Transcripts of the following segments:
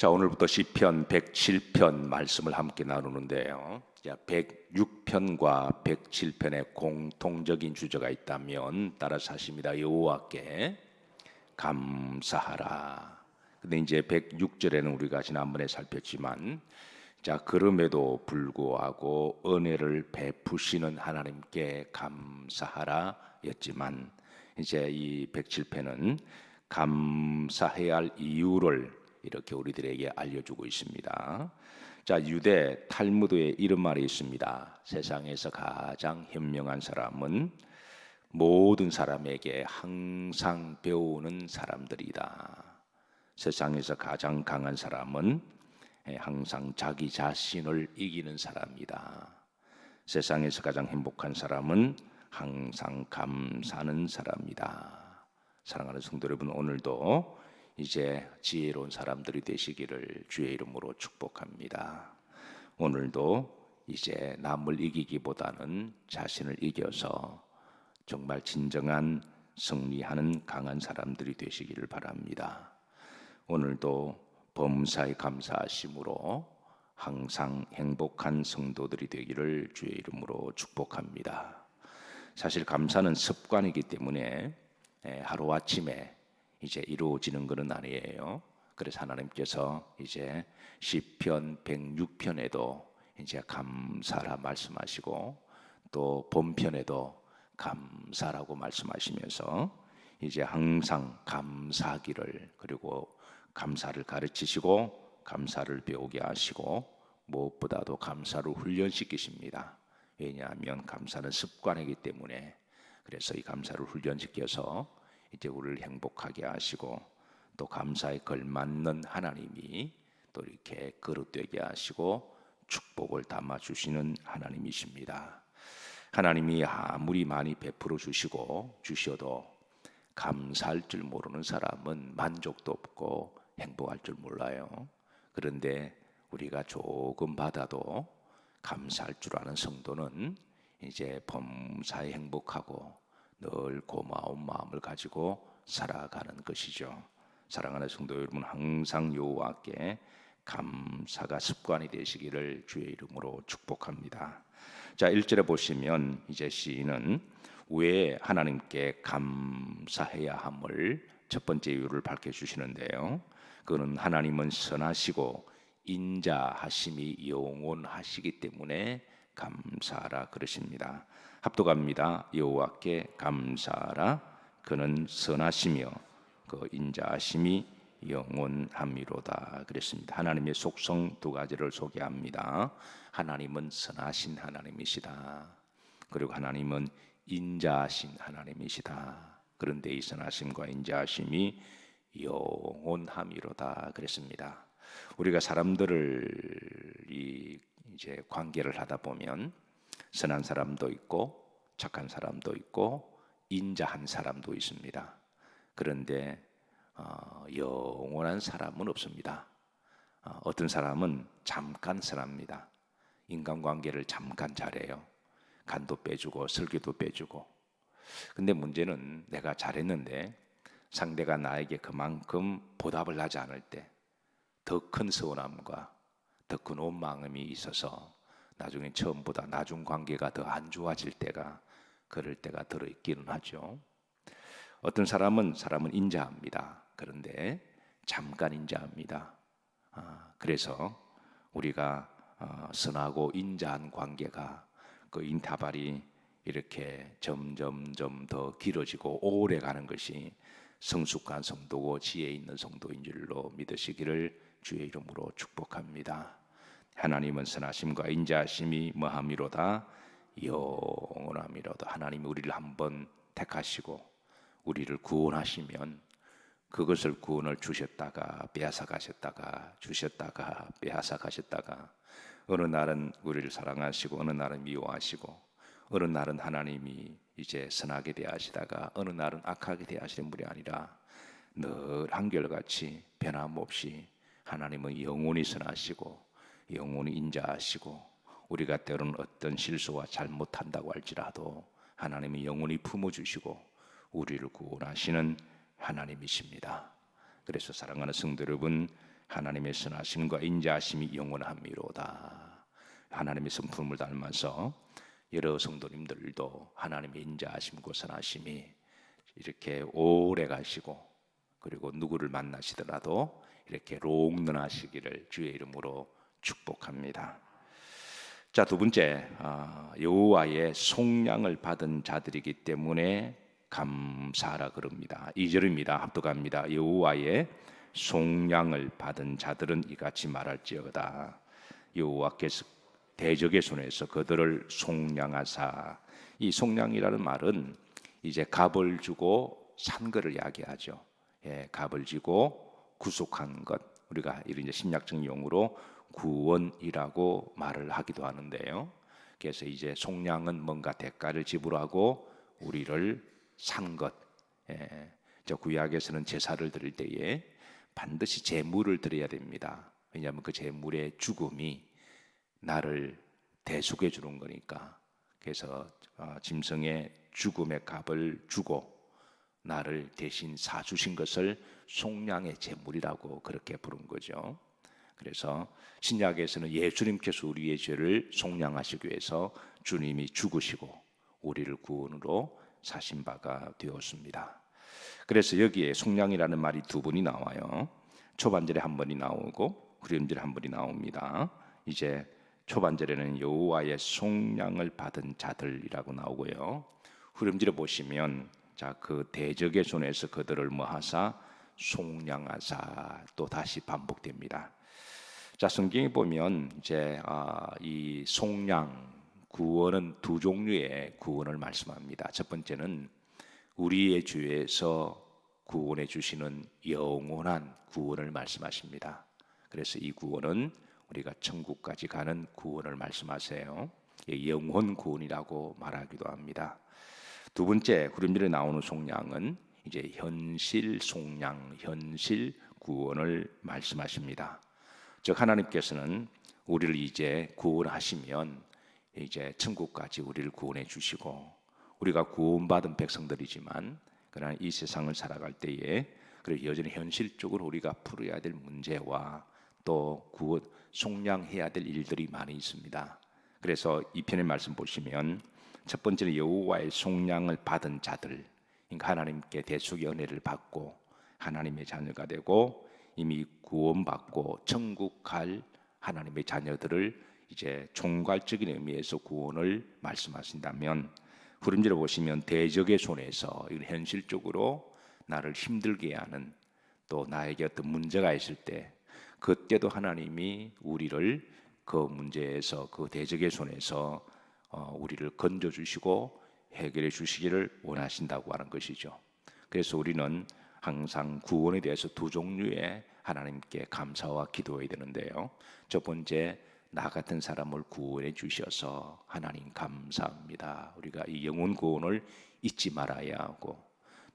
자, 오늘부터 시편 107편 말씀을 함께 나누는데요. 자, 106편과 107편의 공통적인 주제가 있다면 따라서 하십니다. 여호와께 감사하라. 근데 이제 106절에는 우리가 지난번에 살폈지만, 자, 그럼에도 불구하고 은혜를 베푸시는 하나님께 감사하라 였지만, 이제 이 107편은 감사해야 할 이유를 이렇게 우리들에게 알려주고 있습니다. 자, 유대 탈무드에 이런 말이 있습니다. 세상에서 가장 현명한 사람은 모든 사람에게 항상 배우는 사람들이다. 세상에서 가장 강한 사람은 항상 자기 자신을 이기는 사람이다. 세상에서 가장 행복한 사람은 항상 감사하는 사람이다. 사랑하는 성도 여러분, 오늘도 이제 지혜로운 사람들이 되시기를 주의 이름으로 축복합니다. 오늘도 이제 남을 이기기보다는 자신을 이겨서 정말 진정한 승리하는 강한 사람들이 되시기를 바랍니다. 오늘도 범사에 감사하심으로 항상 행복한 성도들이 되기를 주의 이름으로 축복합니다. 사실 감사는 습관이기 때문에 하루아침에 이제 이루어지는 것은 아니에요. 그래서 하나님께서 이제 시편 106편에도 이제 감사라 말씀하시고, 또 본편에도 감사라고 말씀하시면서 이제 항상 감사하기를, 그리고 감사를 가르치시고 감사를 배우게 하시고, 무엇보다도 감사를 훈련시키십니다. 왜냐하면 감사는 습관이기 때문에. 그래서 이 감사를 훈련시켜서 이제 우리를 행복하게 하시고, 또 감사에 걸맞는 하나님이 또 이렇게 거룩되게 하시고 축복을 담아 주시는 하나님이십니다. 하나님이 아무리 많이 베풀어 주시고 주셔도 감사할 줄 모르는 사람은 만족도 없고 행복할 줄 몰라요. 그런데 우리가 조금 받아도 감사할 줄 아는 성도는 이제 범사에 행복하고 늘 고마운 마음을 가지고 살아가는 것이죠. 사랑하는 성도 여러분, 항상 여호와께 감사가 습관이 되시기를 주의 이름으로 축복합니다. 자, 1절에 보시면 이제 시인은 왜 하나님께 감사해야 함을 첫 번째 이유를 밝혀주시는데요. 그는 하나님은 선하시고 인자하심이 영원하시기 때문에 감사하라 그러십니다. 합독합니다. 여호와께 감사하라. 그는 선하시며 그 인자하심이 영원함이로다 그랬습니다. 하나님의 속성 두 가지를 소개합니다. 하나님은 선하신 하나님이시다. 그리고 하나님은 인자하신 하나님이시다. 그런데 이 선하심과 인자하심이 영원함이로다 그랬습니다. 우리가 사람들을 이제 관계를 하다 보면 선한 사람도 있고 착한 사람도 있고 인자한 사람도 있습니다. 그런데 영원한 사람은 없습니다. 어떤 사람은 잠깐 선합니다. 인간관계를 잠깐 잘해요. 간도 빼주고 설교도 빼주고. 근데 문제는 내가 잘했는데 상대가 나에게 그만큼 보답을 하지 않을 때 더 큰 서운함과 더 큰 원망함이 있어서 나중에 처음보다 나중 관계가 더 안 좋아질 때가, 그럴 때가 들어있기는 하죠. 어떤 사람은 인자합니다. 그런데 잠깐 인자합니다. 그래서 우리가 선하고 인자한 관계가 그 인터벌이 이렇게 점점 더 길어지고 오래 가는 것이 성숙한 성도고 지혜 있는 성도인 줄로 믿으시기를 주의 이름으로 축복합니다. 하나님은 선하심과 인자하심이 뭐함이로다? 영원함이로다. 하나님이 우리를 한번 택하시고 우리를 구원하시면 그것을 구원을 주셨다가 빼앗아 가셨다가 주셨다가 빼앗아 가셨다가, 어느 날은 우리를 사랑하시고 어느 날은 미워하시고, 어느 날은 하나님이 이제 선하게 대하시다가 어느 날은 악하게 대하시는 분이 아니라 늘 한결같이 변함없이 하나님은 영원히 선하시고 영원히 인자하시고, 우리가 때로는 어떤 실수와 잘못한다고 할지라도 하나님이 영원히 품어주시고 우리를 구원하시는 하나님이십니다. 그래서 사랑하는 성도 여러분, 하나님의 선하심과 인자하심이 영원함이로다. 하나님의 성품을 닮아서 여러 성도님들도 하나님의 인자하심과 선하심이 이렇게 오래 가시고, 그리고 누구를 만나시더라도 이렇게 롱런하시기를 주의 이름으로 축복합니다. 자, 두 번째, 여호와의 속량을 받은 자들이기 때문에 감사하라 그럽니다. 2절입니다. 합독합니다. 여호와의 속량을 받은 자들은 이같이 말할지어다. 여호와께서 대적의 손에서 그들을 속량하사. 이 속량이라는 말은 이제 값을 주고 산 것을 이야기하죠. 예, 값을 지고 구속한 것, 우리가 이런 신약적 용어로 구원이라고 말을 하기도 하는데요. 그래서 이제 속량은 뭔가 대가를 지불하고 우리를 산 것. 예, 저 구약에서는 제사를 드릴 때에 반드시 제물을 드려야 됩니다. 왜냐하면 그 제물의 죽음이 나를 대속해 주는 거니까. 그래서 짐승의 죽음의 값을 주고 나를 대신 사주신 것을 속량의 제물이라고 그렇게 부른 거죠. 그래서 신약에서는 예수님께서 우리의 죄를 속량하시기 위해서 주님이 죽으시고 우리를 구원으로 사신 바가 되었습니다. 그래서 여기에 속량이라는 말이 두 번이 나와요. 초반절에 한 번이 나오고 후렴절에 한 번이 나옵니다. 이제 초반절에는 여호와의 속량을 받은 자들이라고 나오고요. 후렴절에 보시면 자, 그 대적의 손에서 그들을 뭐하사 속량하사, 또 다시 반복됩니다. 자, 성경에 보면 이제 이 속량 구원은 두 종류의 구원을 말씀합니다. 첫 번째는 우리의 죄에서 구원해 주시는 영원한 구원을 말씀하십니다. 그래서 이 구원은 우리가 천국까지 가는 구원을 말씀하세요. 영혼 구원이라고 말하기도 합니다. 두 번째 후렴절에 나오는 속량은 이제 현실 속량, 현실 구원을 말씀하십니다. 즉 하나님께서는 우리를 이제 구원하시면 이제 천국까지 우리를 구원해 주시고, 우리가 구원받은 백성들이지만 그러나 이 세상을 살아갈 때에 그리고 여전히 현실적으로 우리가 풀어야 될 문제와 또 구원 속량해야 될 일들이 많이 있습니다. 그래서 이 편의 말씀 보시면 첫 번째는 여호와의 속량을 받은 자들, 그러니까 하나님께 대속의 은혜를 받고 하나님의 자녀가 되고 이미 구원받고 천국 갈 하나님의 자녀들을 이제 총괄적인 의미에서 구원을 말씀하신다면, 후렴절에 보시면 대적의 손에서 현실적으로 나를 힘들게 하는, 또 나에게 어떤 문제가 있을 때 그때도 하나님이 우리를 그 문제에서, 그 대적의 손에서 우리를 건져주시고 해결해 주시기를 원하신다고 하는 것이죠. 그래서 우리는 항상 구원에 대해서 두 종류의 하나님께 감사와 기도해야 되는데요. 첫 번째, 나 같은 사람을 구원해 주셔서 하나님 감사합니다. 우리가 이 영혼 구원을 잊지 말아야 하고,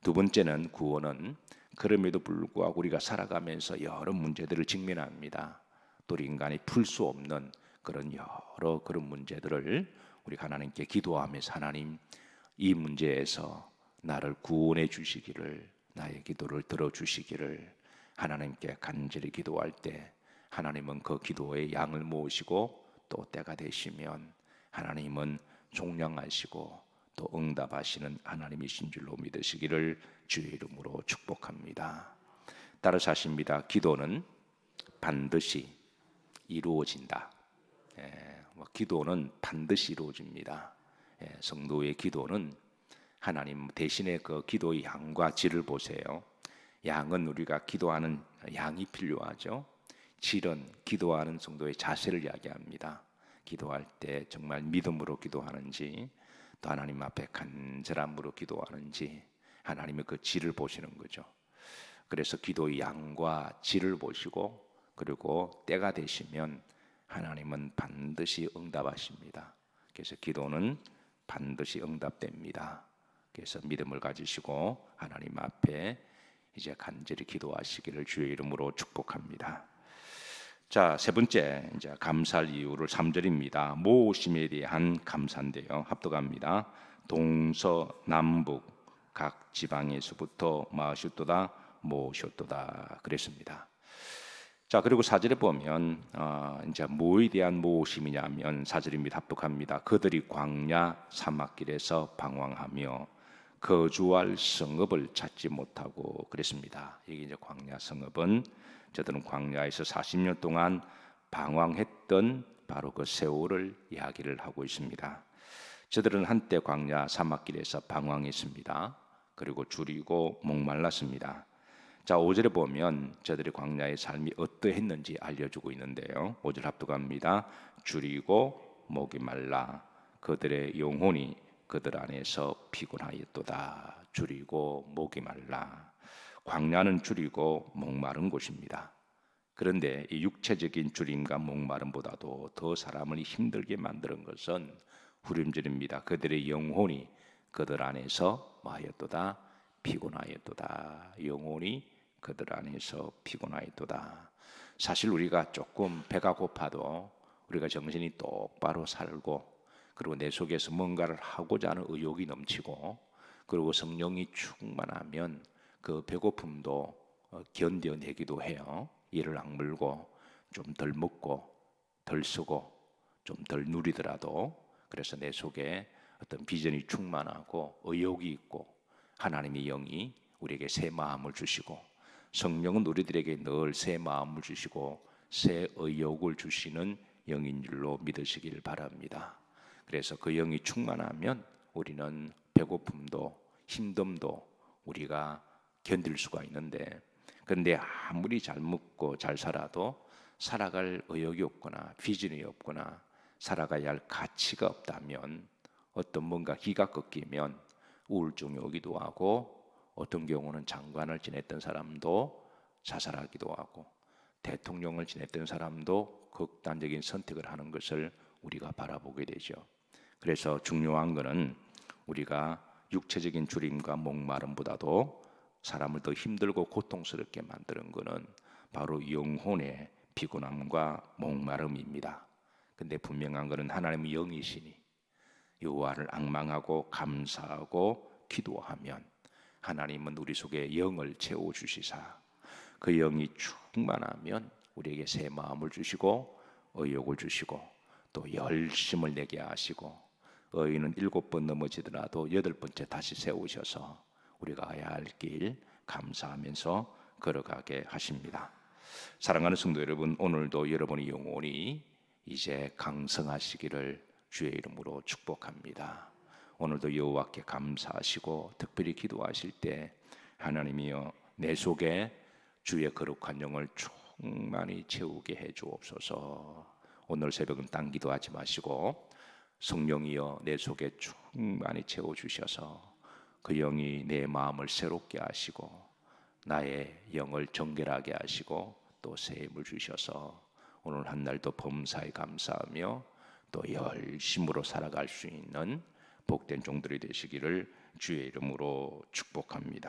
두 번째는 구원은 그럼에도 불구하고 우리가 살아가면서 여러 문제들을 직면합니다. 또 인간이 풀 수 없는 그런 여러 그런 문제들을 우리 하나님께 기도하면서 하나님 이 문제에서 나를 구원해 주시기를, 나의 기도를 들어주시기를 하나님께 간절히 기도할 때 하나님은 그 기도의 양을 모으시고 또 때가 되시면 하나님은 종량하시고 또 응답하시는 하나님이신 줄로 믿으시기를 주의 이름으로 축복합니다. 따라서 하십니다. 기도는 반드시 이루어진다. 기도는 반드시 이루어집니다. 성도의 기도는 하나님 대신에 그 기도의 양과 질을 보세요. 양은 우리가 기도하는 양이 필요하죠. 질은 기도하는 성도의 자세를 이야기합니다. 기도할 때 정말 믿음으로 기도하는지 또 하나님 앞에 간절함으로 기도하는지 하나님의 그 질을 보시는 거죠. 그래서 기도의 양과 질을 보시고 그리고 때가 되시면 하나님은 반드시 응답하십니다. 그래서 기도는 반드시 응답됩니다. 그래서 믿음을 가지시고 하나님 앞에 이제 간절히 기도하시기를 주의 이름으로 축복합니다. 자, 세 번째 이제 감사할 이유를 3절입니다. 모으심에 대한 감사인데요. 합독합니다. 동서남북 각 지방에서부터 모으셨도다 모으셨도다 그랬습니다. 자, 그리고 사절에 보면 이제 뭐에 대한 모심이냐면 사절입니다. 합독합니다. 그들이 광야 사막길에서 방황하며 거주할 성읍을 찾지 못하고 그랬습니다. 이게 이제 광야 성읍은 저들은 광야에서 40년 동안 방황했던 바로 그 세월을 이야기를 하고 있습니다. 저들은 한때 광야 사막길에서 방황했습니다. 그리고 줄이고 목말랐습니다. 자, 5절에 보면 저들의 광야의 삶이 어떠했는지 알려주고 있는데요. 5절 합독합니다. 줄이고 목이 말라 그들의 영혼이 그들 안에서 피곤하였도다. 줄이고 목이 말라. 광야는 줄이고 목마른 곳입니다. 그런데 이 육체적인 줄임과 목마름보다도 더 사람을 힘들게 만드는 것은 후렴절입니다. 그들의 영혼이 그들 안에서 뭐하였도다? 피곤하였도다. 영혼이 그들 안에서 피곤하였도다. 사실 우리가 조금 배가 고파도 우리가 정신이 똑바로 살고 그리고 내 속에서 뭔가를 하고자 하는 의욕이 넘치고 그리고 성령이 충만하면 그 배고픔도 견뎌내기도 해요. 이를 악물고 좀 덜 먹고 덜 쓰고 좀 덜 누리더라도 그래서 내 속에 어떤 비전이 충만하고 의욕이 있고 하나님의 영이 우리에게 새 마음을 주시고 성령은 우리들에게 늘 새 마음을 주시고 새 의욕을 주시는 영인 줄로 믿으시길 바랍니다. 그래서 그 영이 충만하면 우리는 배고픔도 힘듦도 우리가 견딜 수가 있는데 그런데 아무리 잘 먹고 잘 살아도 살아갈 의욕이 없거나 비전이 없거나 살아가야 할 가치가 없다면 어떤 뭔가 기가 꺾이면 우울증이 오기도 하고 어떤 경우는 장관을 지냈던 사람도 자살하기도 하고 대통령을 지냈던 사람도 극단적인 선택을 하는 것을 우리가 바라보게 되죠. 그래서 중요한 것은 우리가 육체적인 줄임과 목마름보다도 사람을 더 힘들고 고통스럽게 만드는 것은 바로 영혼의 피곤함과 목마름입니다. 근데 분명한 것은 하나님의 영이시니 여호와를 앙망하고 감사하고 기도하면 하나님은 우리 속에 영을 채워주시사 그 영이 충만하면 우리에게 새 마음을 주시고 의욕을 주시고 또 열심을 내게 하시고 의인은 7번 넘어지더라도 8번째 다시 세우셔서 우리가 가야 할 길 감사하면서 걸어가게 하십니다. 사랑하는 성도 여러분, 오늘도 여러분의 영혼이 이제 강성하시기를 주의 이름으로 축복합니다. 오늘도 여호와께 감사하시고 특별히 기도하실 때 하나님이여 내 속에 주의 거룩한 영을 충만히 채우게 해 주옵소서. 오늘 새벽은 딴 기도하지 마시고 성령이여 내 속에 충만히 채워주셔서 그 영이 내 마음을 새롭게 하시고 나의 영을 정결하게 하시고 또 새 힘을 주셔서 오늘 한 날도 범사에 감사하며 또 열심으로 살아갈 수 있는 복된 종들이 되시기를 주의 이름으로 축복합니다.